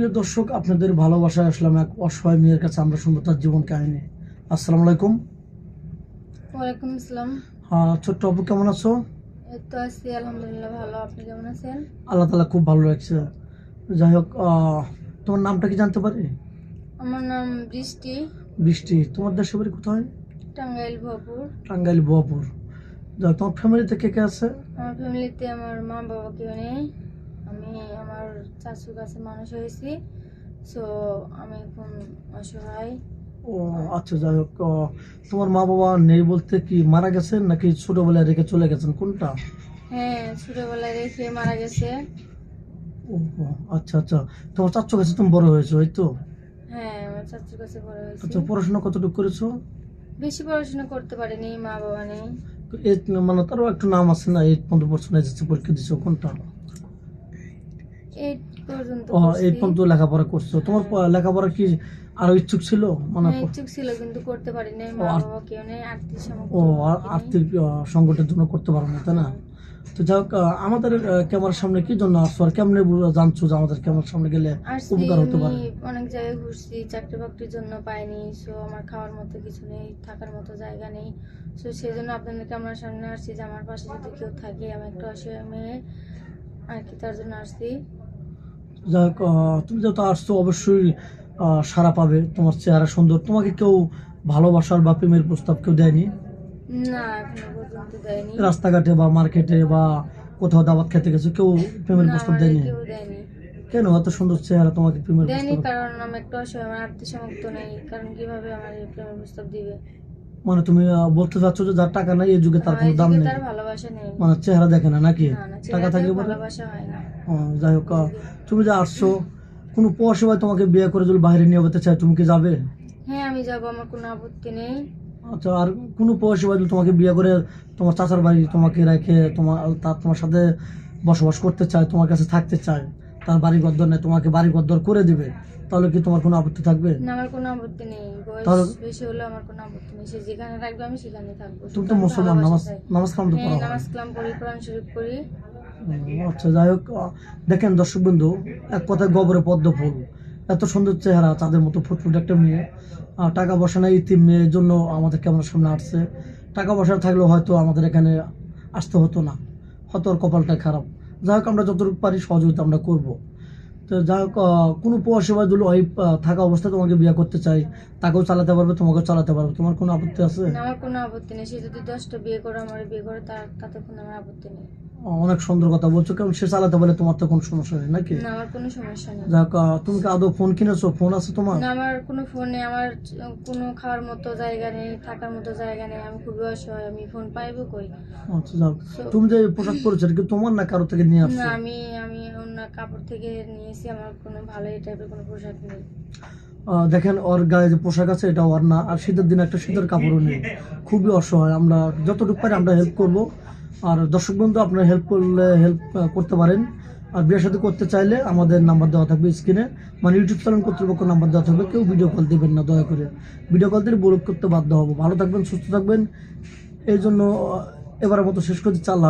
প্রিয় দর্শক, আপনাদের ভালোবাসায় আসলাম এক অসহায় মেয়ের কাছে। আমরা শুনবো তার জীবন কাহিনী। আসসালামু আলাইকুম। ওয়ালাইকুম আসসালাম। হ্যাঁ, ছোট্ট আপু, কেমন আছো? এই তো আছি, আলহামদুলিল্লাহ ভালো। আপনি কেমন আছেন? আল্লাহ তাআলা খুব ভালো রাখছে। যাই হোক, তোমার নামটা কি জানতে পারি? আমার নাম বৃষ্টি। বৃষ্টি। তোমার দেশের বাড়ি কোথায়? টাঙ্গাইল ভপুর। টাঙ্গাইল বোয়াপুর। যাই হোক, তোমার ফ্যামিলিতে কে কে আছে? আমার ফ্যামিলিতে আমার মা বাবা কেউ নেই। আমি আমার চাচুর কাছে মানুষ হয়েছি। সো আমি এখন অসহায়। ও আচ্ছা, যাই হোক, তোমার মা বাবা নেই বলতে কি মারা গেছেন নাকি ছোটবেলায় রেখে চলে গেছেন, কোনটা? হ্যাঁ, ছোটবেলায় রেখে মারা গেছে। ও আচ্ছা আচ্ছা। তোমার চাচ্চুর কাছে তুমি বড় হয়েছো, এই তো? হ্যাঁ, আমার চাচুর কাছে বড় হয়েছি। আচ্ছা, পড়াশোনা কতটুকু করেছো? বেশি পড়াশোনা করতে পারিনি, মা বাবা নেই। এইট, মানে তারও একটু নাম আছে না, 8 পর্যন্ত পড়ছো না, এসএসসি পরীক্ষা দিছো, কোনটা? 8 পর্যন্ত ও, করছি। 8 পর্যন্ত লেখাপড়া করছো। তোমার লেখাপড়া কি আরো ইচ্ছুক ছিল? মানে হ্যাঁ, ইচ্ছুক ছিল কিন্তু করতে পারিনি, মা বাবা কেউ নেই, আর্থিক ও সামর্থ্য নেই। আর্থিক সংকটের জন্য করতে পারো না, তাই না? তো যাই হোক, আমাদের ক্যামেরার সামনে কি জন্য আসছো আর কেমনে জানছো যে আমাদের ক্যামেরার সামনে গেলে আসছি, উপকার হতে পারে? আমি অনেক জায়গায় ঘুরছি, চাকরি বাকরির জন্য পাইনি। সো আমার খাওয়ার মতো কিছু নেই, থাকার মতো জায়গা নেই। সো সেই জন্য আপনাদের ক্যামেরার সামনে আসছি যে আমার পাশে যদি কেউ থাকে, আমি একটা অসহায় মেয়ে আর কি, তার জন্য আসছি। যাই হোক, তুমি যেহেতু আসছো অবশ্যই সাড়া পাবে। তোমার চেহারা সুন্দর। তোমাকে কেউ ভালোবাসার বা প্রেমের প্রস্তাব কেউ দেয়নি? না, এখনো পর্যন্ত দেয়নি। রাস্তাঘাটে বা মার্কেটে বা কোথাও দাওয়াত খেতে গেছো, কেউ প্রেমের না, প্রস্তাব আমার দেয়নি? কেউ দেয়নি। কেন? এত সুন্দর চেহারা, তোমাকে প্রেমের দেয়নি প্রস্তাব? কারণ আমি একটা অসহায়, আমার আর্থিক সামর্থ্য নেই। কারণ কিভাবে আমার এই প্রেমের প্রস্তাব দিবে? মানে তুমি বলতে চাচ্ছো যে যার টাকা নাই এই যুগে তার কোনো এই দাম যুগে নেই? তার ভালোবাসা নেই। মানে চেহারা দেখে না নাকি? না না, টাকা চেহারা থাকলে দিয়ে পরে? ভালোবাসা হয় না। যাই হোক, তুমি যে আসছো, কোনো প্রবাসী ভাই তোমাকে বিয়ে করে যদি বাইরে নিয়ে যেতে চায়, তুমি কি যাবে? হ্যাঁ, আমি যাবো, আমার কোনো আপত্তি নেই। আচ্ছা, আর কোনো প্রবাসী ভাই যদি তোমাকে বিয়ে করে তোমার চাচার বাড়ি তোমাকে রেখে তোমার সাথে বসবাস করতে চায়, তোমার কাছে থাকতে চায়, তার বাড়ি ঘরদর নেই, তোমাকে বাড়ি ঘরদর করে দিবে, তাহলে কি তোমার কোনো আপত্তি থাকবে? না, আমার কোনো আপত্তি নেই। বয়স তাহলে বেশি হলেও আমার কোনো আপত্তি নেই। সে যেখানে রাখবে আমি সেখানে থাকবো। তুমি শুধু তো আমি মুসলমান, ভালোবাসা নামাজ চাই। নামাজ কালাম তো হ্যাঁ, পড়া হয়। নামাজ কালাম পড়ি, কোরআন শরীফ পড়ি। আচ্ছা, যাই হোক, দেখেন দর্শক বন্ধু, এক কথায় গবরে পদ্ম ফুল। এত সুন্দর চেহারা, চাঁদের মতো ফুটফুটে একটা মেয়ে। টাকা পয়সা নাই, ইতিম মেয়ের জন্য আমাদের ক্যামেরার সামনে আসছে। টাকা পয়সা থাকলেও হয়তো আমাদের এখানে আসতে হতো না, হয়তো ওর কপালটা খারাপ। যাই হোক, আমরা যতটুকু পারি সহযোগিতা আমরা করবো। তো যাই হোক, কোনো প্রবাসী ভাই যদি ওই থাকা অবস্থায় তোমাকে বিয়ে করতে চাই, তাকেও চালাতে পারবে, তোমাকেও চালাতে পারবে, তোমার কোনো আপত্তি আছে? না, আমার কোনো আপত্তি নেই। সে যদি 10টা বিয়ে করে আমার বিয়ে করে, তাতে কোনো আমার আপত্তি নেই। অনেক সুন্দর কথা বলছো, কারণ সে চালাতে পারলে তোমার তো কোনো সমস্যা নেই নাকি? না, আমার কোনো সমস্যা নেই। যাক, তুমি কি আদৌ ফোন কিনেছো? ফোন আছে তোমার? না, আমার কোনো ফোন নেই। আমার কোনো খাওয়ার মতো জায়গা নেই, থাকার মতো জায়গা নেই। আমি খুবই অসহায়, আমি ফোন পাইবো কই? আচ্ছা, যাক। So- তুমি যে পোশাক পরেছো, এটা কি তোমার না কারো থেকে নিয়ে না, আসছো? আমি আমি অন্য কাপড় থেকে নিয়েছি। আমার কোনো ভালো এই টাইপের কোনো পোশাক নেই। দেখেন, ওর গায়ে যে পোশাক আছে এটা ওর না, আর শীতের দিনে একটা শীতের কাপড়ও নেই। খুবই অসহায়। আমরা যতটুকু পারি আমরা হেল্প করব। আর দর্শক বন্ধু, আপনারা হেল্প করলে হেল্প করতে পারেন। আর বিয়ের সাথে করতে চাইলে আমাদের নাম্বার দেওয়া থাকবে স্ক্রিনে, মানে ইউটিউব চ্যানেল কর্তৃপক্ষ নাম্বার দেওয়া থাকবে। কেউ ভিডিও কল দিবেন না দয়া করে। ভিডিও কল দিলে ব্লক করতে বাধ্য হবো। ভালো থাকবেন, সুস্থ থাকবেন। এই জন্য এবারের মতো শেষ করতে চাল্লাহ।